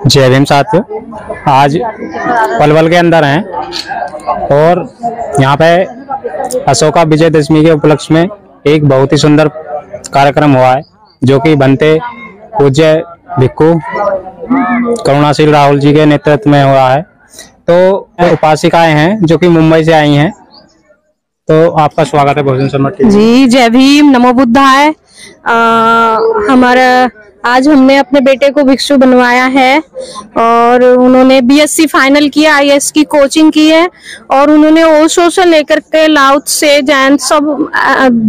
जय भीम साथियों, आज पलवल के अंदर हैं और यहाँ पे अशोका विजयदशमी के उपलक्ष्य में एक बहुत ही सुंदर कार्यक्रम हुआ है, जो कि बनते पूज्य भिक्खु करुणाशील राहुल जी के नेतृत्व में हुआ है। तो उपासिकाएं हैं जो कि मुंबई से आई हैं। तो आपका स्वागत है भोजन शर्मा जी। जय भीम, नमो बुद्धाय। हमारा आज हमने अपने बेटे को भिक्षु बनवाया है और उन्होंने बीएससी फाइनल किया, आईएएस की कोचिंग की है और उन्होंने ओशो से लेकर के लाउत से जैन सब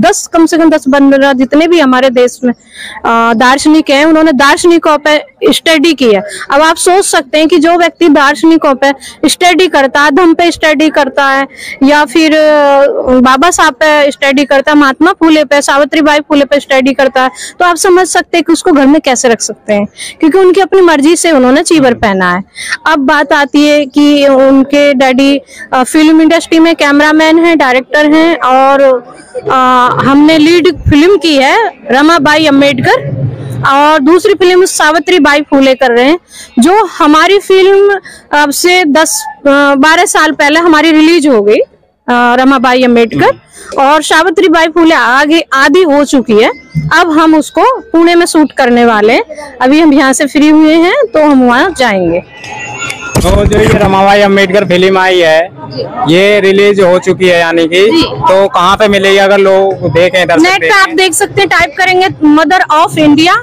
10 कम से कम 10-15 जितने भी हमारे देश में दार्शनिक हैं, उन्होंने दार्शनिकों पे स्टडी की है। अब आप सोच सकते हैं कि जो व्यक्ति दार्शनिकों पे स्टडी करता है, धम्म पे स्टडी करता है या फिर बाबा साहब पे स्टडी करता है, महात्मा फूले पे, सावित्रीबाई फूले पे स्टडी करता है, तो आप समझ सकते हैं कि उसको घर में कैसे रख सकते हैं, क्योंकि उनकी अपनी मर्जी से उन्होंने चीवर पहना है। अब बात आती है कि उनके डैडी फिल्म इंडस्ट्री में कैमरामैन हैं, डायरेक्टर हैं और हमने लीड फिल्म की है रमाबाई अंबेडकर और दूसरी फिल्म सावित्रीबाई फूले कर रहे हैं। जो हमारी फिल्म अब से 10-12 साल पहले हमारी रिलीज हो गई रमाबाई अंबेडकर, और सावित्रीबाई फूले आगे आधी हो चुकी है। अब हम उसको पुणे में शूट करने वाले हैं। अभी हम यहाँ से फ्री हुए हैं तो हम वहाँ जाएंगे। तो जो ये रमाबाई अंबेडकर फिल्म आई है, ये रिलीज हो चुकी है यानी कि, तो कहाँ पे मिलेगी अगर लोग देखें? नेट पे आप देख सकते हैं, टाइप करेंगे mother of India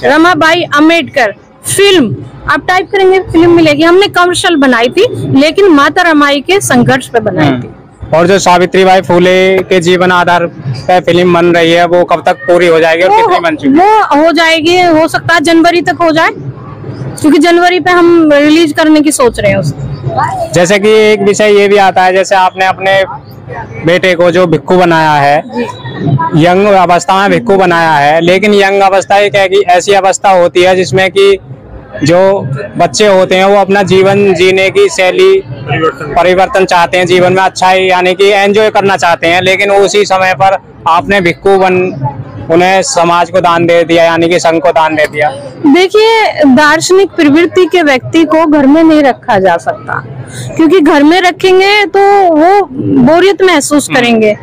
Ramabai Ambedkar film, आप टाइप करेंगे फिल्म मिलेगी। हमने कमर्शियल बनाई थी लेकिन माता रमाई के संघर्ष पे बनाई थी। और जो सावित्रीबाई फूले के जीवन आधार पे फिल्म बन रही है, वो कब तक पूरी हो जाएगी और कितनी बन चुकी है? वो हो जाएगी, हो सकता है जनवरी तक हो जाए, क्योंकि जनवरी पे हम रिलीज करने की सोच रहे हैं उसको। जैसे कि एक विषय ये भी आता है, जैसे आपने अपने बेटे को जो भिक्खु बनाया है, यंग अवस्था में भिक्खु बनाया है, लेकिन यंग अवस्था एक ऐसी अवस्था होती है जिसमें कि जो बच्चे होते हैं वो अपना जीवन जीने की शैली परिवर्तन चाहते हैं, जीवन में अच्छा ही यानी कि एंजॉय करना चाहते हैं, लेकिन उसी समय पर आपने भिक्खु उन्हें समाज को दान दे दिया, यानी कि संघ को दान दे दिया। देखिए, दार्शनिक प्रवृत्ति के व्यक्ति को घर में नहीं रखा जा सकता, क्योंकि घर में रखेंगे तो वो बोरियत महसूस करेंगे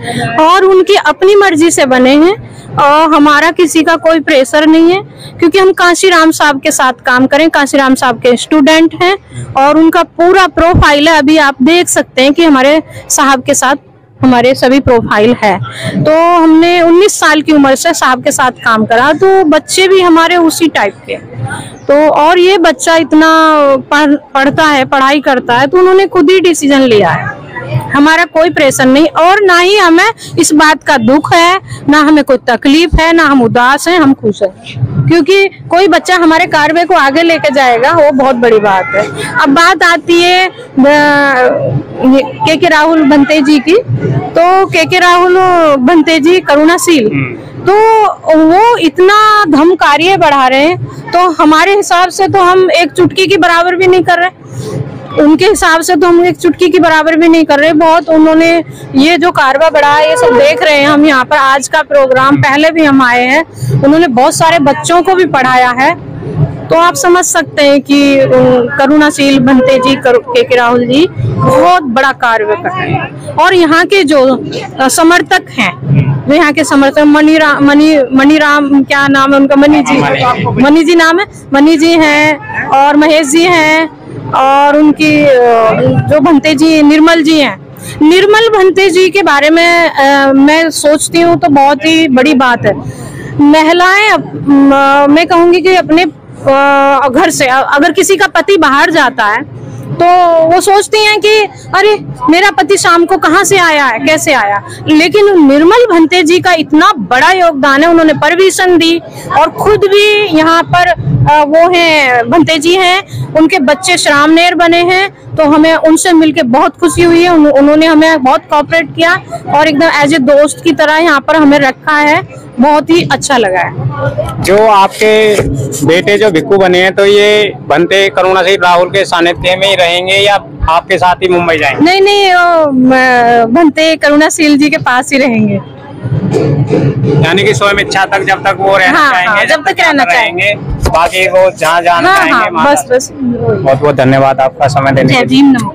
और उनकी अपनी मर्जी से बने हैं और हमारा किसी का कोई प्रेशर नहीं है, क्योंकि हम कांशीराम साहब के साथ काम करें। कांशीराम साहब के स्टूडेंट हैं और उनका पूरा प्रोफाइल है, अभी आप देख सकते हैं कि हमारे साहब के साथ हमारे सभी प्रोफाइल है। तो हमने 19 साल की उम्र से साहब के साथ काम करा, तो बच्चे भी हमारे उसी टाइप के। तो और ये बच्चा इतना पढ़ता है, पढ़ाई करता है, तो उन्होंने खुद ही डिसीजन लिया है, हमारा कोई प्रेशर नहीं और ना ही हमें इस बात का दुख है, ना हमें कोई तकलीफ है, ना हम उदास हैं, हम खुश हैं, क्योंकि कोई बच्चा हमारे कार्य को आगे लेके जाएगा, वो बहुत बड़ी बात है। अब बात आती है के राहुल भंते जी की, तो के राहुल भंते जी करुणाशील, तो वो इतना धम कार्य बढ़ा रहे हैं, तो हमारे हिसाब से तो हम एक चुटकी की बराबर भी नहीं कर रहे, उनके हिसाब से तो हम एक चुटकी की बराबर भी नहीं कर रहे। बहुत उन्होंने ये जो कारवा बढ़ा है, ये सब देख रहे हैं हम यहाँ पर। आज का प्रोग्राम पहले भी हम आए हैं, उन्होंने बहुत सारे बच्चों को भी पढ़ाया है, तो आप समझ सकते हैं कि करुणाशील भंते जी के राहुल जी बहुत बड़ा कार्य कर रहे हैं। और यहाँ के जो समर्थक हैं, जो यहाँ के समर्थक मनीराम क्या नाम है उनका, मनी जी नाम है, मनी जी हैं और महेश जी हैं और उनकी जो भंते जी निर्मल जी हैं। निर्मल भंते जी के बारे में मैं सोचती हूँ तो बहुत ही बड़ी बात है। महिलाएं, मैं कहूँगी कि अपने घर से अगर किसी का पति बाहर जाता है तो वो सोचती हैं कि अरे मेरा पति शाम को कहाँ से आया है, कैसे आया, लेकिन निर्मल भंते जी का इतना बड़ा योगदान है। उन्होंने परमिशन दी और खुद भी यहाँ पर वो हैं भंते जी हैं, उनके बच्चे श्रामनेर बने हैं, तो हमें उनसे मिलके बहुत खुशी हुई है। उन्होंने हमें बहुत कोऑपरेट किया और एकदम एज ए दोस्त की तरह यहाँ पर हमें रखा है, बहुत ही अच्छा लगा है। जो आपके बेटे जो भिक्खु बने हैं, तो ये भंते करुणाशील राहुल के सानिध्य में ही रहेंगे या आपके साथ ही मुंबई जाएंगे? नहीं, भंते करुणाशील जी के पास ही रहेंगे। यानी कि स्वयं इच्छा तक जब तक वो रहना हाँ, चाहेंगे, हाँ, जब तक रहना रहेंगे, बाकी वो जहाँ जाना हाँ चाहेंगे हाँ, वहाँ बस बस बहुत बहुत धन्यवाद आपका समय देने के जय लिए। भीम, नमो।